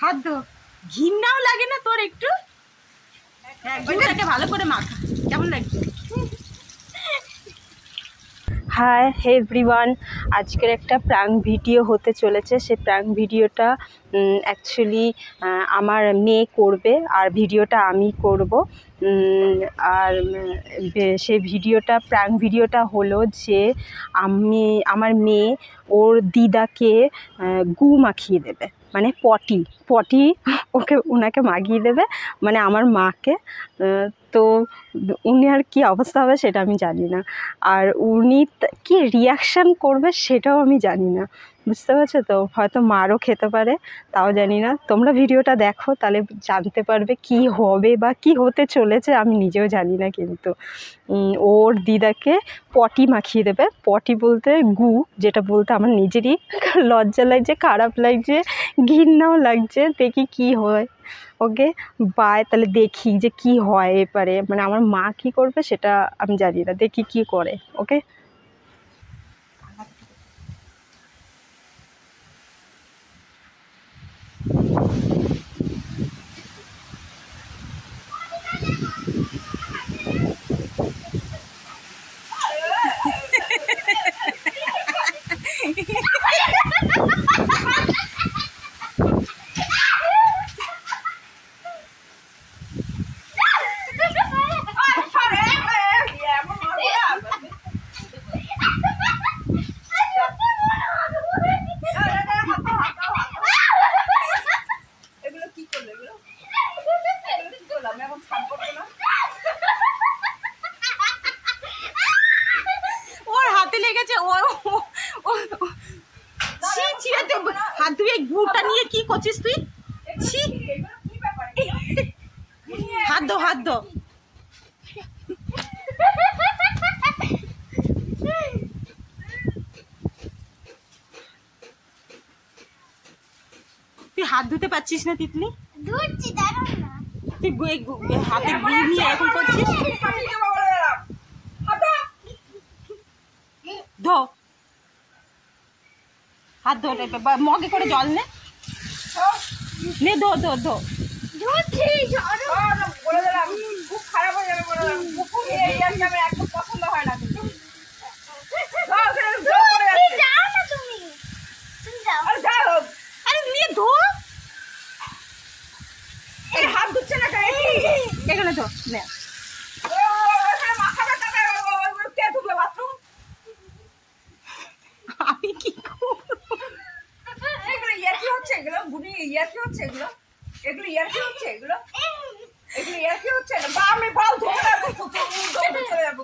হাত ধো। ঘৃণাও লাগে না তোর একটু? হ্যাঁ, গুটাকে ভালো করে মাখা। কেমন লাগছে? হাই এভরিওয়ান, আজকের একটা প্র্যাঙ্ক ভিডিও হতে চলেছে। সেই প্র্যাঙ্ক ভিডিওটা অ্যাকচুয়ালি আমার মেয়ে করবে আর ভিডিওটা আমি করব। আর সেই ভিডিওটা প্র্যাঙ্ক ভিডিওটা হলো যে আমার মেয়ে ওর দিদাকে গু মাখিয়ে দেবে, মানে পটি ওনাকে মাখিয়ে দেবে, মানে আমার মাকে। তো উনি আর কি অবস্থা হবে সেটা আমি জানি না, আর উনি কি রিয়াকশান করবে সেটাও আমি জানি না, বুঝতে পারছো তো? হয়তো মারও খেতে পারে, তাও জানি না। তোমরা ভিডিওটা দেখো, তাহলে জানতে পারবে কি হবে বা কি হতে চলেছে, আমি নিজেও জানি না। কিন্তু ওর দিদাকে পটি মাখিয়ে দেবে। পটি বলতে গু, যেটা বলতে আমার নিজেরই লজ্জা লাগছে, খারাপ লাগছে, ঘৃণাও লাগছে। দেখি কি হয়। ওকে বাই, তাহলে দেখি যে কি হয় এবারে, মানে আমার মা কি করবে সেটা আমি জানি না, দেখি কি করে। ওকে ওর হাতে লেগেছে। হাত ধুয়ে গুটা নিয়ে কি করছিস তুই? হাত ধো, হাত ধো। তুই হাত ধুতে পারছিস না তিতলি? ধুচ্ছি, দেখো না। তুই হাতে গু নিয়ে এরকম করছিস? ধো, হাত ধো, মগে করে জল নে, ধো ধো ধো। ধুচ্ছি, বলে দিলাম খুব খারাপ হয়ে যাবে, বলে দিলাম কুকুর এই আমার একদম পছন্দ হয় না। কিন্তু যাও না তুমি যাও। যাই হোক, আরে নিয়ে ধো, এই হাত ধুচ্ছে না কেন? এখানে ধো নে। মাথা ব্যথা কে ঢুকলো বাথরুম? আমি কি করবো? এগুলো ইয়ার্কি হচ্ছে, এগুলো বুনি ইয়ার্কি হচ্ছে, এগুলো ইয়ার্কি হচ্ছে, এগুলো ইয়ার্কি হচ্ছে না। বা আমি বল ধরে রাখবো, চলে যাবো।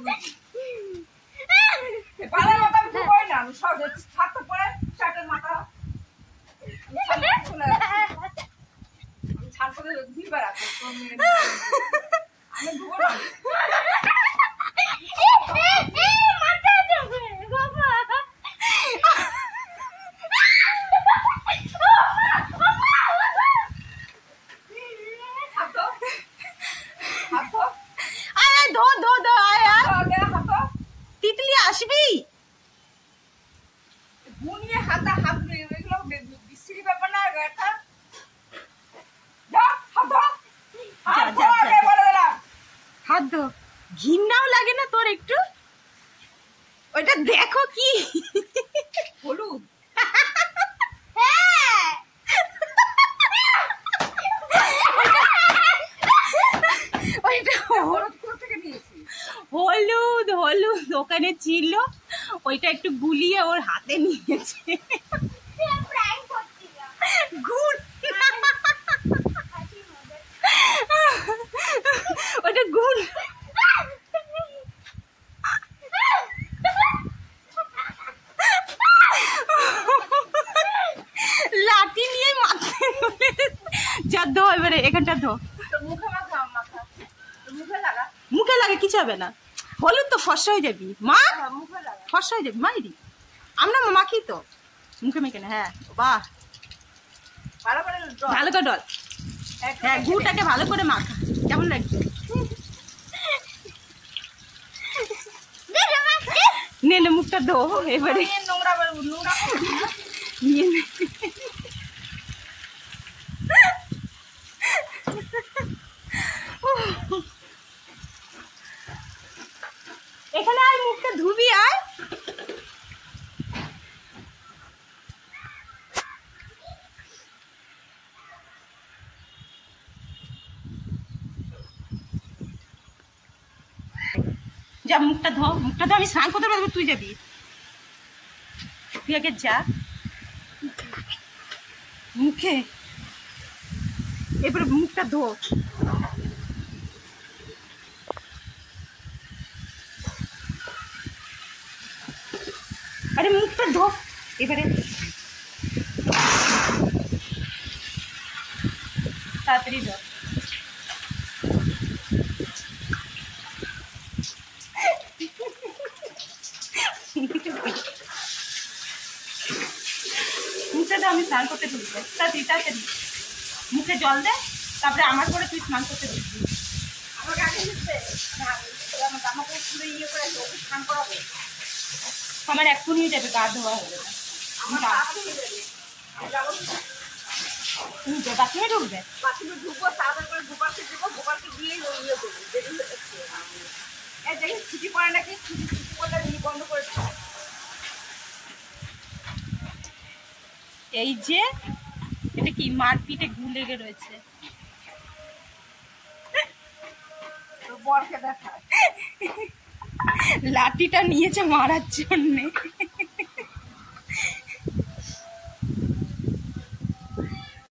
পালার মাথা আমি ধোবই না, আমি সব থাকতে পরে শার্টের মাথা চলে যাবো। আমি ছাড় করে দিবার আছে, আমি ধুবো না। ধো ধো ধো, তিতলি আসবি? গুনিয়ে হাত এগুলো বিশ্রী ব্যাপার না। হাত ধো। ঘৃণাও লাগে না তোর একটু? ওইটা দেখো কি হলুদ। ওইটা হলুদ কোথা থেকে নিয়েছি? হলুদ হলুদ ওখানে ছিল, ওইটা একটু গুলিয়ে ওর হাতে নিয়েছে। গুড়, ওটা গুড়। লাঠি নিয়ে মাথায় যা ধো, এবারে এখানটা ধো। মুখে মাখা, মুখে লাগা। মুখে লাগে, কিছু হবে না। হলুদ তো ফর্সা হয়ে যাবি মা, মুখে লাগা, ফর্সা হয়ে যাবি মাইরি। আমরা মাখি তো মুখে মেখে না। হ্যাঁ বাহ, ভালো করে ডল। হ্যাঁ, গুটাকে ভালো করে মাখা। কেমন লাগছে? নে নে, মুখটা ধো এবারে। নোংরা নিয়ে নে। যা মুখটা ধো, মুখটা ধো, আমি স্নান করতে পারবো, তুই যাবি, তুই আগে যা মুখে, এবারে মুখটা ধো। আরে মুখটা ধো এবারে, তাড়াতাড়ি ধো। মুখটা ধো, আমি স্নান করতে ঢুকবো, তাড়াতাড়ি তাড়াতাড়ি মুখে জল দে, তারপরে আমার পরে তুই স্নান করতে ঢুকবি। আমাকে আগে দিচ্ছে আমার জামাকে খুলে ইয়ে করে ওকে স্নান করাবো। আমার এক্ষুনি যাবে, গা ধোয়া হবে না। আমার তাড়াতাড়ি হয়ে যাবে। আমি যাবো তুমি বাথরুমে ঢুকবে? বাথরুমে ঢুকবো, তাড়াতাড়ি করে গোপালকে দেবো, গোপালকে দিয়ে ইয়ে করবো, দেরি হয়ে যাচ্ছে। এই দেখি ছুটি পড়ে নাকি, ছুটি পড়লে বন্ধ করে দিচ্ছে। এই যে এটা কি মারপিটে গু লেগে রয়েছে। তো বরকে দেখা লাঠিটা নিয়েছে মারার জন্যে।